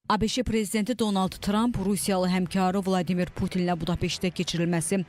ABŞ prezidenti Donald Trump Rusiyalı həmkarı Vladimir Putinlə Budapeştdə keçirilməsi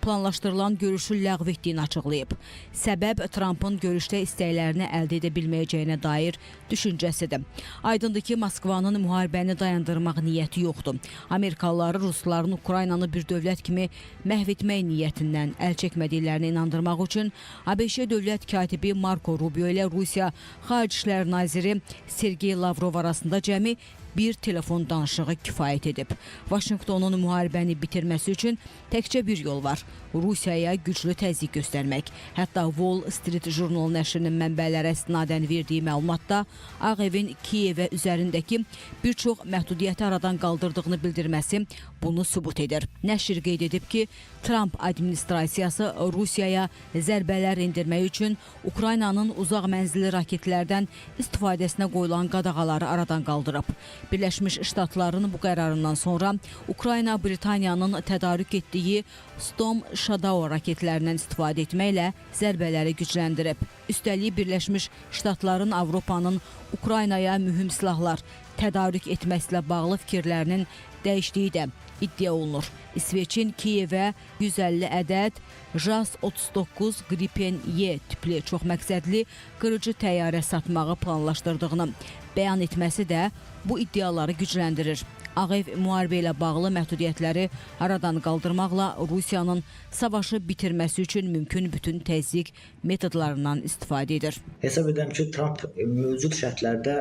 planlaşdırılan görüşü ləğv etdiyini açıqlayıb. Səbəb Trumpın görüşdə istəklərini əldə edə bilməyəcəyinə dair düşüncəsidir. Aydındır ki, Moskvanın müharibəni dayandırmaq niyyəti yoxdur. Amerikalıları Rusların Ukraynanı bir dövlət kimi məhv etmək niyyətindən əl çəkmədiklərini inandırmaq üçün ABŞ dövlət katibi Marco Rubio ilə Rusiya Xarici İşlər naziri Sergey Lavrov arasında cəmi bir telefon danışığı kifayət edib. Vaşinqtonun müharibəni bitirməsi üçün təkcə bir yol var: Rusiyaya güclü təzyiq göstərmək. Hətta Wall Street jurnalı nəşrinin mənbələrə istinadən verdiyi məlumatda Ağ Evin Kiyevə üzərindəki bir çox məhdudiyyəti aradan qaldırdığını bildirməsi bunu sübut edir. Nəşr qeyd edib ki, Trump administrasiyası Rusiyaya zərbələr endirmək üçün Ukraynanın uzaq mənzilli raketlərdən istifadəsinə qoyulan qadağaları aradan qaldırıb. Birləşmiş Ştatların bu qərarından sonra Ukrayna Britaniyanın tədarük etdiyi Storm Shadow raketlərindən istifadə etməklə zərbələri gücləndirib. Üstəlik Birləşmiş Ştatların Avropanın Ukraynaya mühüm silahlar tədarük etməklə bağlı fikirlərinin dəyişdiyi də iddia olunur. İsveçin Kiyevə 150 ədəd JAS-39 Gripen Y tipli çoxməqsədli qırıcı təyyarə satmağı planlaşdırdığını bəyan etməsi də bu iddiaları gücləndirir. Ağ Ev müharibə ilə bağlı məhdudiyyətləri aradan qaldırmaqla Rusiyanın savaşı bitirməsi üçün mümkün bütün təzyiq metodlarından istifadə edir. Hesab edirəm ki, Trump mövcud şərtlərdə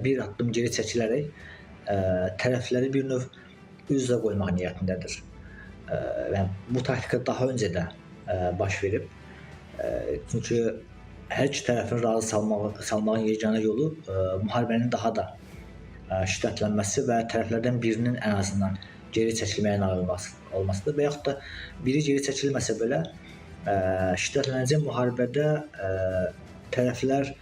bir addım geri çəkilərək tərəfləri bir növ üz-üzə qoymaq niyyətindədir. Və bu taktika daha öncə də baş verib. Çünki hər iki tərəfin razı salmağın yeganə yolu müharibənin daha da şiddətlənməsi və tərəflərdən birinin ən azından geri çəkilməyə nail olmasıdır. Və yaxud da biri geri çəkilməsə belə şiddətlənəcək müharibədə tərəflər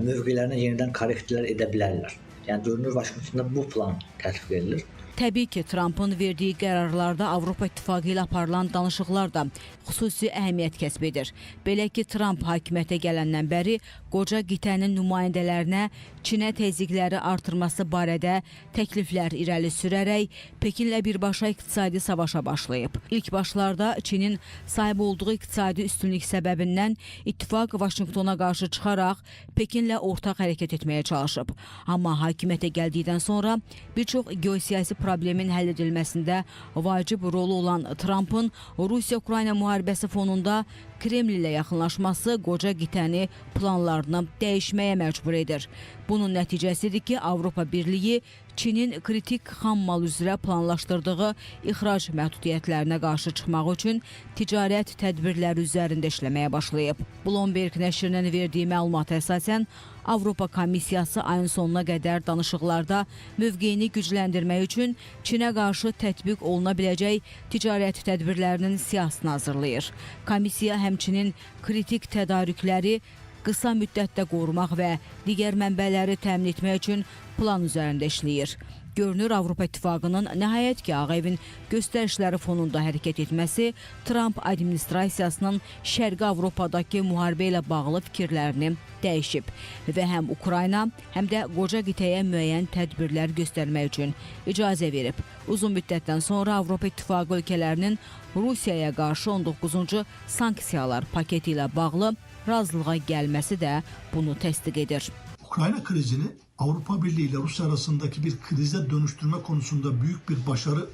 mövqelərini yenidən korrektlər edə bilərlər. Yəni görünür Vaşinqtonda bu plan tətbiq edilir. Təbii ki, Trumpın verdiyi qərarlarda Avropa İttifaqı ilə aparılan danışıqlar da xüsusi əhəmiyyət kəsb edir. Belə ki, Trump hakimiyyətə gələndən bəri qoca qitənin nümayəndələrinə Çinə təzyiqləri artırması barədə təkliflər irəli sürərək Pekinlə birbaşa iqtisadi savaşa başlayıb. İlk başlarda Çinin sahib olduğu iqtisadi üstünlük səbəbindən ittifaq Vaşinqtona qarşı çıxaraq Pekinlə ortaq hərəkət etməyə çalışıb. Amma hakimiyyətə gəldikdən sonra bir çox geosiyasi problemin həll edilməsində vacib rolu olan Trumpın Rusiya-Ukrayna müharibəsi fonunda Kreml ilə yaxınlaşması qoca qitəni planlarını dəyişməyə məcbur edir. Bunun nəticəsidir ki, Avropa Birliyi Çinin kritik xam mal üzrə planlaşdırdığı ixrac məhdudiyyətlərinə qarşı çıxmaq üçün ticarət tədbirləri üzərində işləməyə başlayıb. Bloomberg nəşrinin verdiyi məlumata əsasən, Avropa Komissiyası ayın sonuna qədər danışıqlarda mövqeyini gücləndirmək üçün Çinə qarşı tətbiq oluna biləcək ticarət tədbirlərinin siyahısını hazırlayır. Komissiya həmçinin kritik tədarükləri qısa müddətdə qorumaq və digər mənbələri təmin etmək üçün plan üzərində işləyir. Görünür, Avropa İttifaqının nəhayət ki, Ağ Evin göstərişləri fonunda hərəkət etməsi Trump administrasiyasının Şərqi Avropadakı müharibə ilə bağlı fikirlərini dəyişib və həm Ukrayna, həm də qoca qitəyə müəyyən tədbirlər göstərmək üçün icazə verib. Uzun müddətdən sonra Avropa İttifaqı ölkələrinin Rusiyaya qarşı 19-cu sanksiyalar paketi ilə bağlı razılığa gəlməsi də bunu təsdiq edir. Ukrayna krizini Avrupa Birliği ile Rusya arasındaki bir krize dönüştürme konusunda büyük bir başarı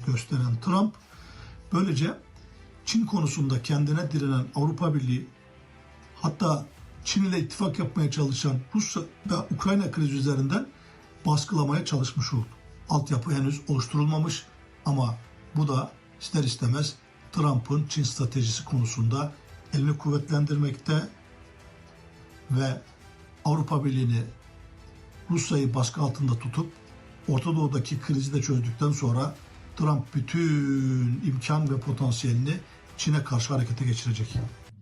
gösteren Trump, böylece Çin konusunda kendine direnen Avrupa Birliği, hatta Çin ile ittifak yapmaya çalışan Rusya ve Ukrayna krizi üzerinden baskılamaya çalışmış oldu. Altyapı henüz oluşturulmamış ama bu da ister istemez Trump'ın Çin stratejisi konusunda elini kuvvetlendirmekte ve Avrupa Birliği'ni Rusya'yı baskı altında tutup Orta Doğu'daki krizi de çözdükten sonra Trump bütün imkan ve potansiyelini Çin'e karşı harekete geçirecek.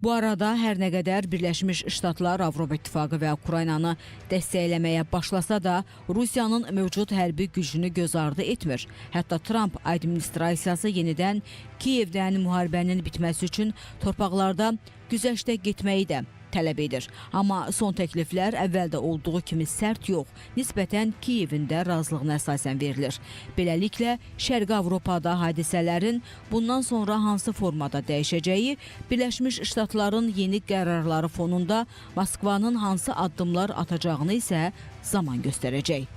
Bu arada hər nə qədər Birləşmiş Ştatlar, Avropa İttifaqı və Ukraynanı dəstəkləməyə başlasa da, Rusiyanın mövcud hərbi gücünü göz ardı etmir. Hətta Trump administrasiyası yenidən Kiyevdən müharibənin bitməsi üçün torpaqlarda güzəştə getməyi də tələb edir. Amma son təkliflər əvvəldə olduğu kimi sərt yox, nisbətən Kiyevin də razılığına əsasən verilir. Beləliklə, Şərqi Avropada hadisələrin bundan sonra hansı formada dəyişəcəyi, Birləşmiş Ştatların yeni qərarları fonunda Moskvanın hansı addımlar atacağını isə zaman göstərəcək.